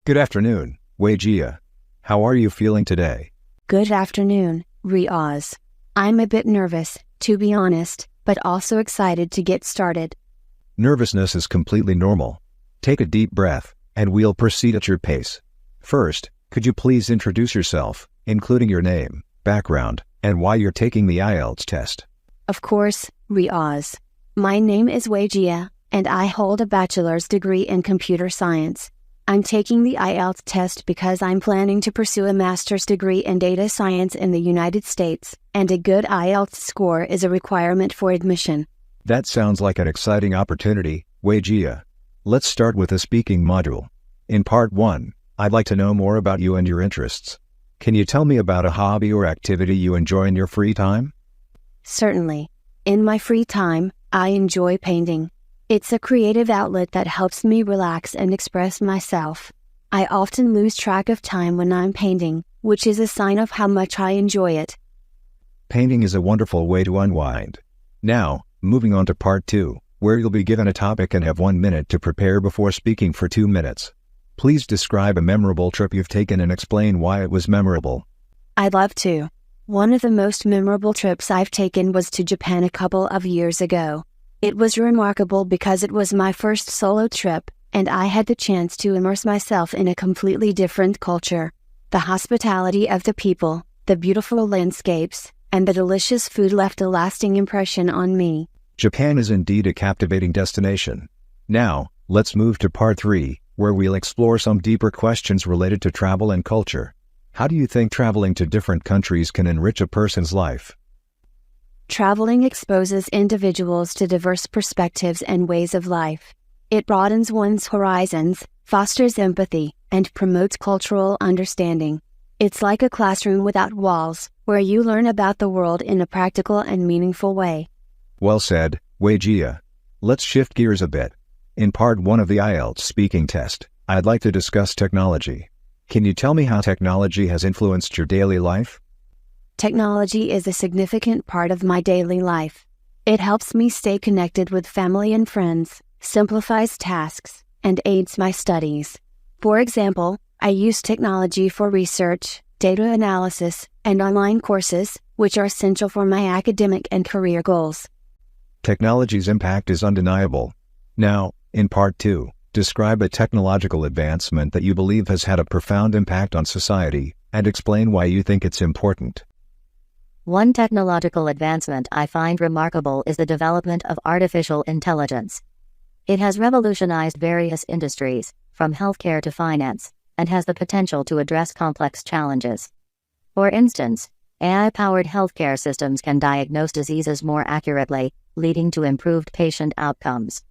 Good afternoon, Wei. How are you feeling today? Good afternoon, Riaz. I'm a bit nervous, to be honest, but also excited to get started. Nervousness is completely normal. Take a deep breath, and we'll proceed at your pace. First, could you please introduce yourself, including your name, background, and why you're taking the IELTS test? Of course, Riaz. My name is Wei, and I hold a bachelor's degree in computer science. I'm taking the IELTS test because I'm planning to pursue a master's degree in data science in the United States, and a good IELTS score is a requirement for admission. That sounds like an exciting opportunity, Wei. Let's start with the speaking module. In part 1, I'd like to know more about you and your interests. Can you tell me about a hobby or activity you enjoy in your free time? Certainly. In my free time, I enjoy painting. It's a creative outlet that helps me relax and express myself. I often lose track of time when I'm painting, which is a sign of how much I enjoy it. Painting is a wonderful way to unwind. Now, moving on to part 2, where you'll be given a topic and have 1 minute to prepare before speaking for 2 minutes. Please describe a memorable trip you've taken and explain why it was memorable. I'd love to. One of the most memorable trips I've taken was to Japan a couple of years ago. It was remarkable because it was my first solo trip, and I had the chance to immerse myself in a completely different culture. The hospitality of the people, the beautiful landscapes, and the delicious food left a lasting impression on me. Japan is indeed a captivating destination. Now, let's move to part 3, where we'll explore some deeper questions related to travel and culture. How do you think traveling to different countries can enrich a person's life? Traveling exposes individuals to diverse perspectives and ways of life. It broadens one's horizons, fosters empathy, and promotes cultural understanding. It's like a classroom without walls, where you learn about the world in a practical and meaningful way. Well said, Wei. Let's shift gears a bit. In part 1 of the IELTS speaking test, I'd like to discuss technology. Can you tell me how technology has influenced your daily life? Technology is a significant part of my daily life. It helps me stay connected with family and friends, simplifies tasks, and aids my studies. For example, I use technology for research, data analysis, and online courses, which are essential for my academic and career goals. Technology's impact is undeniable. Now, in part 2, describe a technological advancement that you believe has had a profound impact on society, and explain why you think it's important. One technological advancement I find remarkable is the development of artificial intelligence. It has revolutionized various industries, from healthcare to finance, and has the potential to address complex challenges. For instance, AI-powered healthcare systems can diagnose diseases more accurately, leading to improved patient outcomes.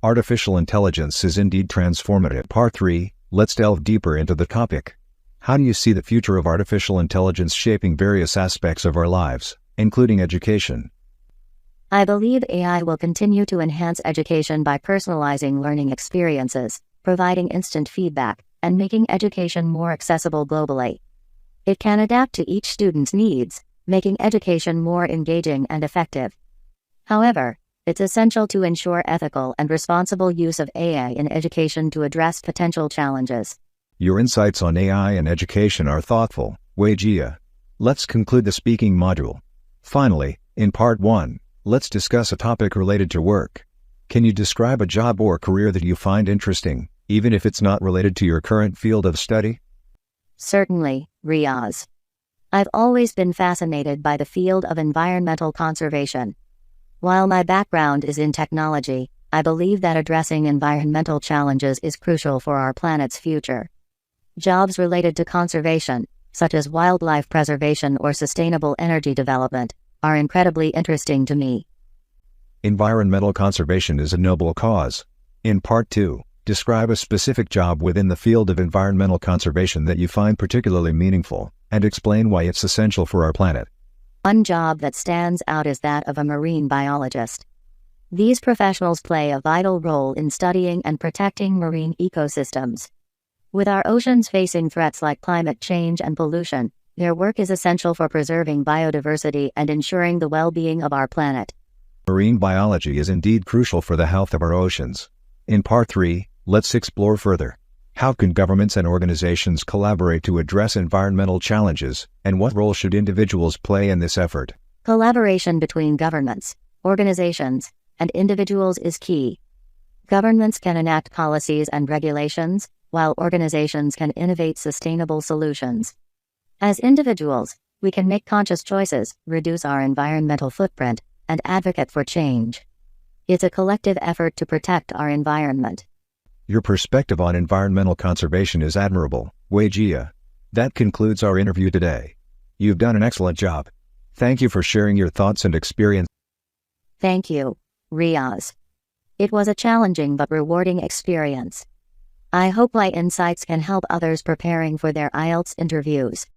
Artificial intelligence is indeed transformative. Part 3, let's delve deeper into the topic. How do you see the future of artificial intelligence shaping various aspects of our lives, including education? I believe AI will continue to enhance education by personalizing learning experiences, providing instant feedback, and making education more accessible globally. It can adapt to each student's needs, making education more engaging and effective. However, it's essential to ensure ethical and responsible use of AI in education to address potential challenges. Your insights on AI and education are thoughtful, Wei. Let's conclude the speaking module. Finally, in part 1, let's discuss a topic related to work. Can you describe a job or career that you find interesting, even if it's not related to your current field of study? Certainly, Riaz. I've always been fascinated by the field of environmental conservation. While my background is in technology, I believe that addressing environmental challenges is crucial for our planet's future. Jobs related to conservation, such as wildlife preservation or sustainable energy development, are incredibly interesting to me. Environmental conservation is a noble cause. In part 2, describe a specific job within the field of environmental conservation that you find particularly meaningful, and explain why it's essential for our planet. One job that stands out is that of a marine biologist. These professionals play a vital role in studying and protecting marine ecosystems. With our oceans facing threats like climate change and pollution, their work is essential for preserving biodiversity and ensuring the well-being of our planet. Marine biology is indeed crucial for the health of our oceans. In part 3, let's explore further. How can governments and organizations collaborate to address environmental challenges, and what role should individuals play in this effort? Collaboration between governments, organizations, and individuals is key. Governments can enact policies and regulations, while organizations can innovate sustainable solutions. As individuals, we can make conscious choices, reduce our environmental footprint, and advocate for change. It's a collective effort to protect our environment. Your perspective on environmental conservation is admirable, Wei-Jia. That concludes our interview today. You've done an excellent job. Thank you for sharing your thoughts and experience. Thank you, Riaz. It was a challenging but rewarding experience. I hope my insights can help others preparing for their IELTS interviews.